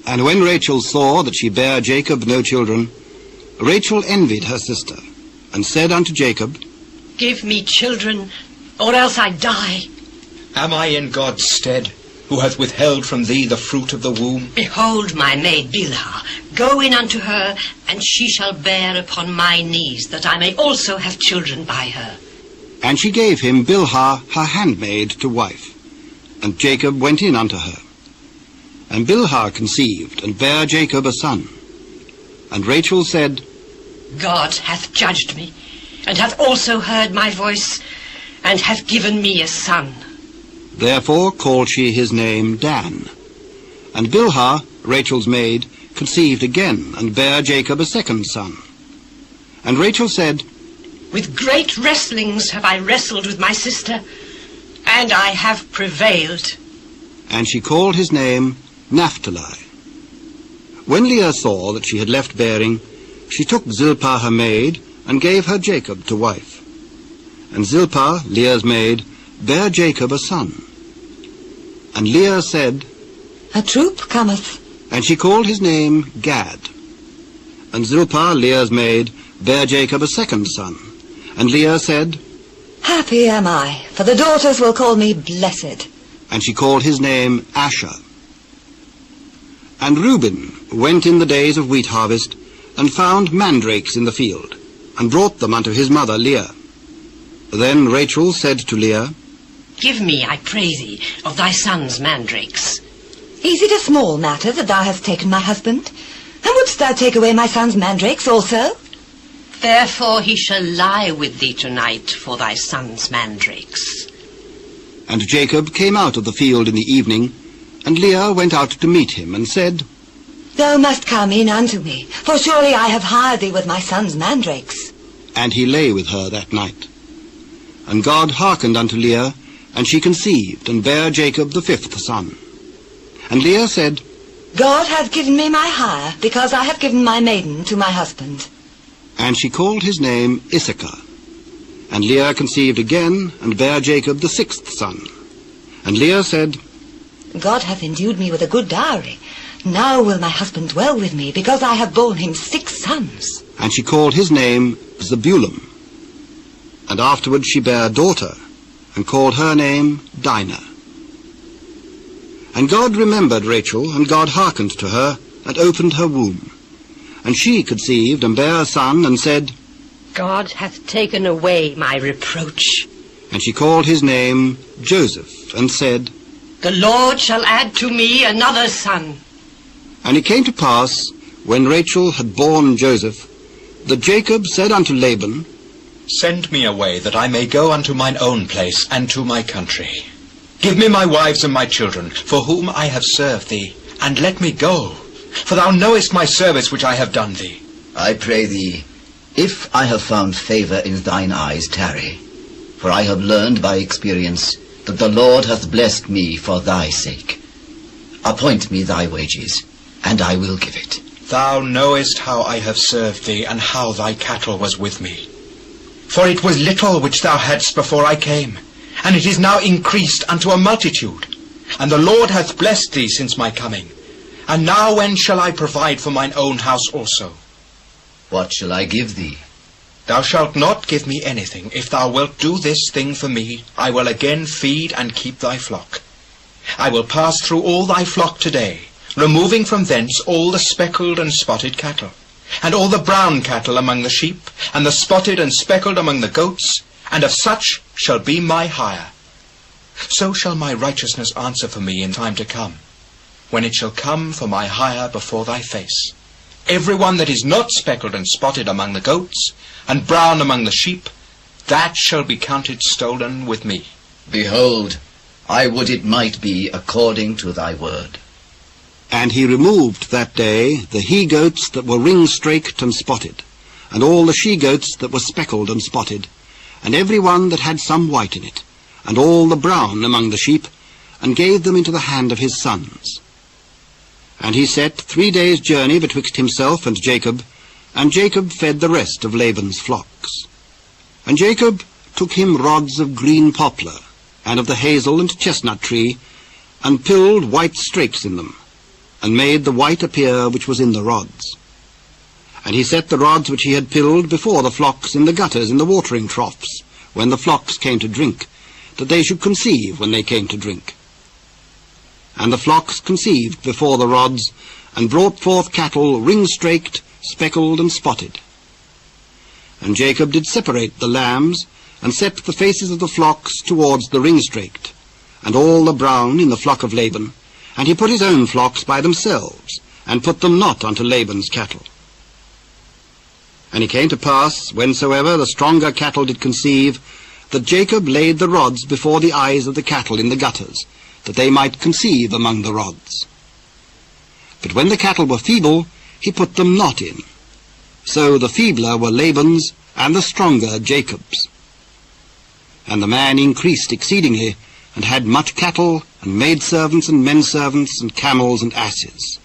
And when Rachel saw that she bare Jacob no children, Rachel envied her sister, and said unto Jacob, Give me children, or else I die. Am I in God's stead, who hath withheld from thee the fruit of the womb? Behold my maid Bilhah, go in unto her, and she shall bear upon my knees, that I may also have children by her. And she gave him Bilhah her handmaid to wife. And Jacob went in unto her. And Bilhah conceived, and bare Jacob a son. And Rachel said, God hath judged me, and hath also heard my voice, and hath given me a son. Therefore called she his name Dan. And Bilhah, Rachel's maid, conceived again, and bare Jacob a second son. And Rachel said, With great wrestlings have I wrestled with my sister, and I have prevailed. And she called his name Naphtali. When Leah saw that she had left bearing, she took Zilpah her maid, and gave her Jacob to wife. And Zilpah, Leah's maid, bare Jacob a son. And Leah said, A troop cometh. And she called his name Gad. And Zilpah, Leah's maid, bare Jacob a second son. And Leah said, Happy am I, for the daughters will call me blessed. And she called his name Asher. And Reuben went in the days of wheat harvest, and found mandrakes in the field, and brought them unto his mother Leah. Then Rachel said to Leah, Give me, I pray thee, of thy son's mandrakes. Is it a small matter that thou hast taken my husband? And wouldst thou take away my son's mandrakes also? Therefore he shall lie with thee tonight for thy son's mandrakes. And Jacob came out of the field in the evening, and Leah went out to meet him, and said, Thou must come in unto me, for surely I have hired thee with my son's mandrakes. And he lay with her that night. And God hearkened unto Leah, and she conceived, and bare Jacob the fifth son. And Leah said, God hath given me my hire, because I have given my maiden to my husband. And she called his name Issachar. And Leah conceived again, and bare Jacob the sixth son. And Leah said, God hath endued me with a good dowry. Now will my husband dwell with me, because I have borne him 6 sons. And she called his name Zebulun. And afterward she bare a daughter, and called her name Dinah. And God remembered Rachel, and God hearkened to her, and opened her womb. And she conceived, and bare a son, and said, God hath taken away my reproach. And she called his name Joseph, and said, The Lord shall add to me another son. And it came to pass, when Rachel had borne Joseph, that Jacob said unto Laban, Send me away, that I may go unto mine own place, and to my country. Give me my wives and my children, for whom I have served thee, and let me go. For thou knowest my service which I have done thee. I pray thee, if I have found favour in thine eyes, tarry. For I have learned by experience that the Lord hath blessed me for thy sake. Appoint me thy wages, and I will give it. Thou knowest how I have served thee, and how thy cattle was with me. For it was little which thou hadst before I came, and it is now increased unto a multitude. And the Lord hath blessed thee since my coming. And now when shall I provide for mine own house also? What shall I give thee? Thou shalt not give me anything. If thou wilt do this thing for me, I will again feed and keep thy flock. I will pass through all thy flock today, removing from thence all the speckled and spotted cattle, and all the brown cattle among the sheep, and the spotted and speckled among the goats, and of such shall be my hire. So shall my righteousness answer for me in time to come, when it shall come for my hire before thy face. Every one that is not speckled and spotted among the goats, and brown among the sheep, that shall be counted stolen with me. Behold, I would it might be according to thy word. And he removed that day the he-goats that were ring-straked and spotted, and all the she-goats that were speckled and spotted, and every one that had some white in it, and all the brown among the sheep, and gave them into the hand of his sons. And he set 3 days' journey betwixt himself and Jacob fed the rest of Laban's flocks. And Jacob took him rods of green poplar, and of the hazel and chestnut tree, and pilled white strakes in them, and made the white appear which was in the rods. And he set the rods which he had pilled before the flocks in the gutters in the watering troughs, when the flocks came to drink, that they should conceive when they came to drink. And the flocks conceived before the rods, and brought forth cattle ring-straked, speckled, and spotted. And Jacob did separate the lambs, and set the faces of the flocks towards the ring-straked, and all the brown in the flock of Laban, and he put his own flocks by themselves, and put them not unto Laban's cattle. And it came to pass, whensoever the stronger cattle did conceive, that Jacob laid the rods before the eyes of the cattle in the gutters, that they might conceive among the rods. But when the cattle were feeble, he put them not in. So the feebler were Laban's, and the stronger Jacob's. And the man increased exceedingly, and had much cattle, and maidservants, and menservants, and camels, and asses.